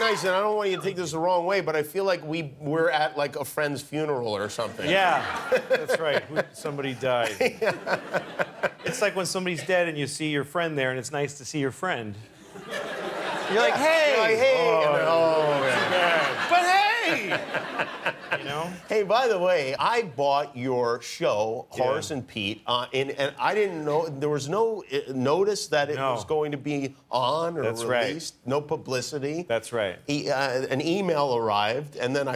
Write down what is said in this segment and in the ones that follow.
nice, and I don't want you to take this the wrong way, but I feel like we're at like a friend's funeral or something. Yeah, that's right. Somebody died. Yeah. It's like when somebody's dead and you see your friend there, and it's nice to see your friend. You're like, hey! You're like, hey! Oh, yeah. But hey! You know? Hey, by the way, I bought your show, Horace and Pete, and I didn't know, there was no notice that it was going to be on or released. Right. No publicity. That's right. An email arrived, and then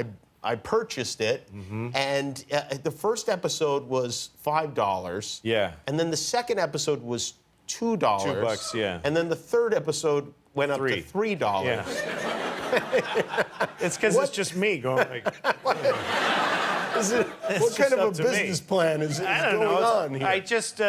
I purchased it, and the first episode was $5. Yeah. And then the second episode was $2. $2, yeah. And then the third episode went up to $3. Yeah. It's because it's just me going like... What kind of a business plan is going on here? I just...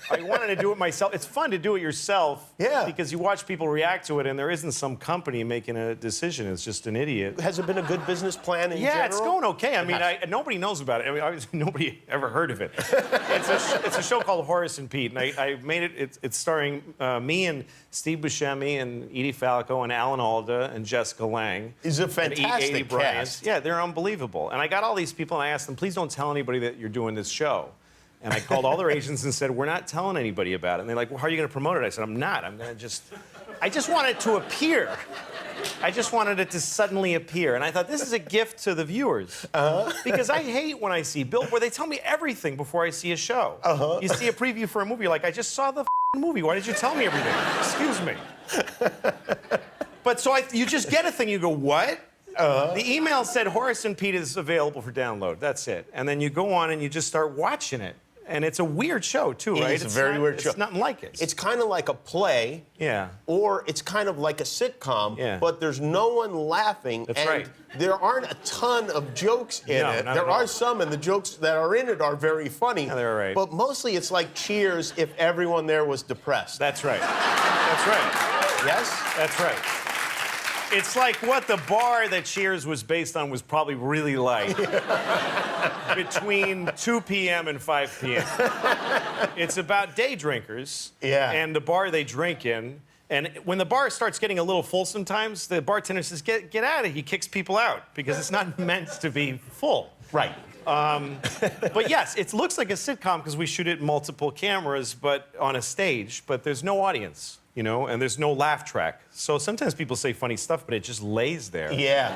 I wanted to do it myself. It's fun to do it yourself because you watch people react to it and there isn't some company making a decision. It's just an idiot. Has it been a good business plan in general? Yeah, it's going okay. I mean, nobody knows about it. I mean, obviously, nobody ever heard of it. It's a show called Horace and Pete, and I made it. It's starring me and Steve Buscemi and Edie Falco and Alan Alda and Jessica Lange. It's a fantastic cast. Yeah, they're unbelievable. And I got all these people, and I asked them, please don't tell anybody that you're doing this show. And I called all their agents and said, we're not telling anybody about it. And they're like, well, how are you going to promote it? I said, I'm not. I'm going to just... I just want it to appear. I just wanted it to suddenly appear. And I thought, this is a gift to the viewers. Because I hate when I see billboards. They tell me everything before I see a show. You see a preview for a movie, you're like, I just saw the movie. Why did you tell me everything? Excuse me. But so you just get a thing. You go, what? The email said Horace and Pete is available for download. That's it. And then you go on and you just start watching it. And it's a weird show, too, right? It's a very weird show. It's nothing like it. It's kind of like a play. Yeah. Or it's kind of like a sitcom, but there's no one laughing. That's right. There aren't a ton of jokes in it. There are some, and the jokes that are in it are very funny. Yeah, they're right. But mostly it's like Cheers if everyone there was depressed. That's right. That's right. Yes? That's right. It's like what the bar that Cheers was based on was probably really like between 2 p.m. and 5 p.m. It's about day drinkers and the bar they drink in. And when the bar starts getting a little full sometimes, the bartender says, get out of here. He kicks people out because it's not meant to be full. Right. But yes, it looks like a sitcom because we shoot it in multiple cameras, but on a stage, but there's no audience. You know, and there's no laugh track. So sometimes people say funny stuff, but it just lays there. Yeah.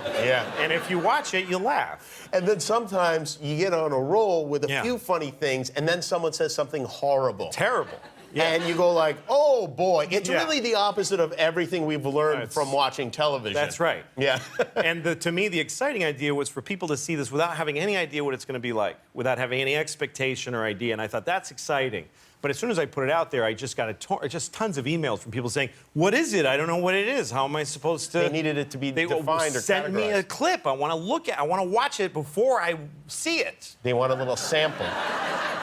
And if you watch it, you laugh. And then sometimes you get on a roll with a few funny things, and then someone says something horrible. Terrible. And you go like, oh, boy. It's really the opposite of everything we've learned from watching television. That's right. Yeah. And to me, the exciting idea was for people to see this without having any idea what it's going to be like, without having any expectation or idea. And I thought, that's exciting. But as soon as I put it out there, I just got just tons of emails from people saying, what is it? I don't know what it is. How am I supposed to... They needed it to be defined or send me a clip. I want to look at it. I want to watch it before I see it. They want a little sample.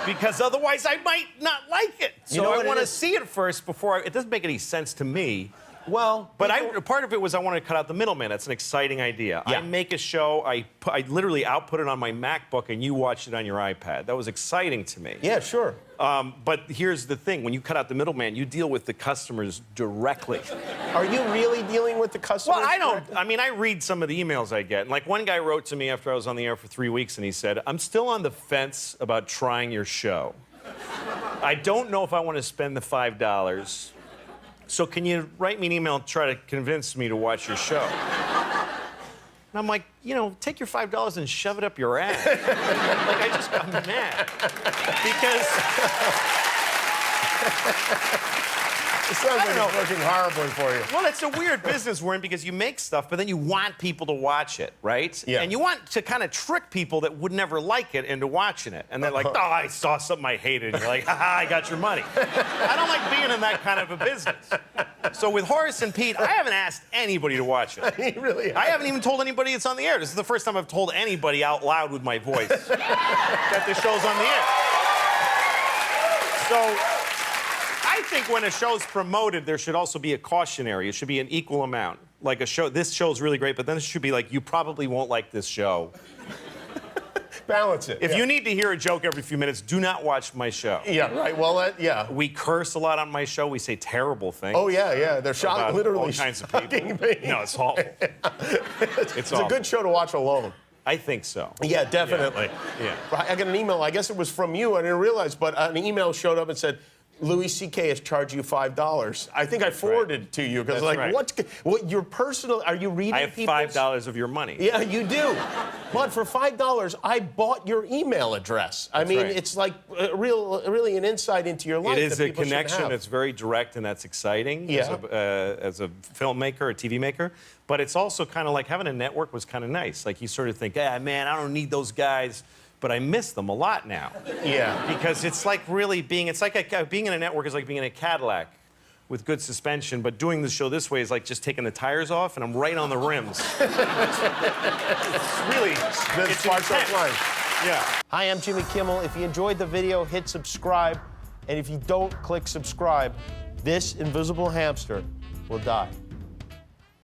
Because otherwise I might not like it. So I want to see it first before it doesn't make any sense to me. Well, but part of it was I wanted to cut out the middleman. That's an exciting idea. I make a show, I literally output it on my MacBook, and you watched it on your iPad. That was exciting to me. Yeah, sure. But here's the thing. When you cut out the middleman, you deal with the customers directly. Are you really dealing with the customers? Well, I don't. I mean, I read some of the emails I get. And like one guy wrote to me after I was on the air for 3 weeks, and he said, I'm still on the fence about trying your show. I don't know if I want to spend the $5. So can you write me an email and try to convince me to watch your show? And I'm like, you know, take your $5 and shove it up your ass. Like, I just got mad. Because... It sounds like it's working horribly for you. Well, it's a weird business we're in because you make stuff, but then you want people to watch it, right? Yeah. And you want to kind of trick people that would never like it into watching it. And they're like, oh, I saw something I hated. And you're like, ha-ha, I got your money. I don't like being in that kind of a business. So with Horace and Pete, I haven't asked anybody to watch it. You really I haven't even told anybody it's on the air. This is the first time I've told anybody out loud with my voice that the show's on the air. So... I think when a show's promoted, there should also be a cautionary. It should be an equal amount. Like a show, this show's really great, but then it should be like, you probably won't like this show. Balance it. If you need to hear a joke every few minutes, do not watch my show. Yeah, right. Well, yeah. We curse a lot on my show. We say terrible things. Oh, yeah. They're shocking, literally all kinds of people. No, it's awful. It's a good show to watch alone. I think so. Yeah, definitely. Yeah. I got an email. I guess it was from you. I didn't realize, but an email showed up and said, Louis C.K. has charged you $5. I think I forwarded it to you because, what your personal? Are you reading? I have $5 of your money. Yeah, you do. But for $5, I bought your email address. I mean, it's like really an insight into your life. It is that a people shouldn't connection have. that's very direct and that's exciting Yeah. as a filmmaker, a TV maker. But it's also kind of like having a network was kind of nice. Like you sort of think, man, I don't need those guys. But I miss them a lot now. Yeah. Because it's like really being in a network is like being in a Cadillac with good suspension, but doing the show this way is like just taking the tires off and I'm right on the rims. It's really, it's intense. Yeah. Hi, I'm Jimmy Kimmel. If you enjoyed the video, hit subscribe. And if you don't click subscribe, this invisible hamster will die.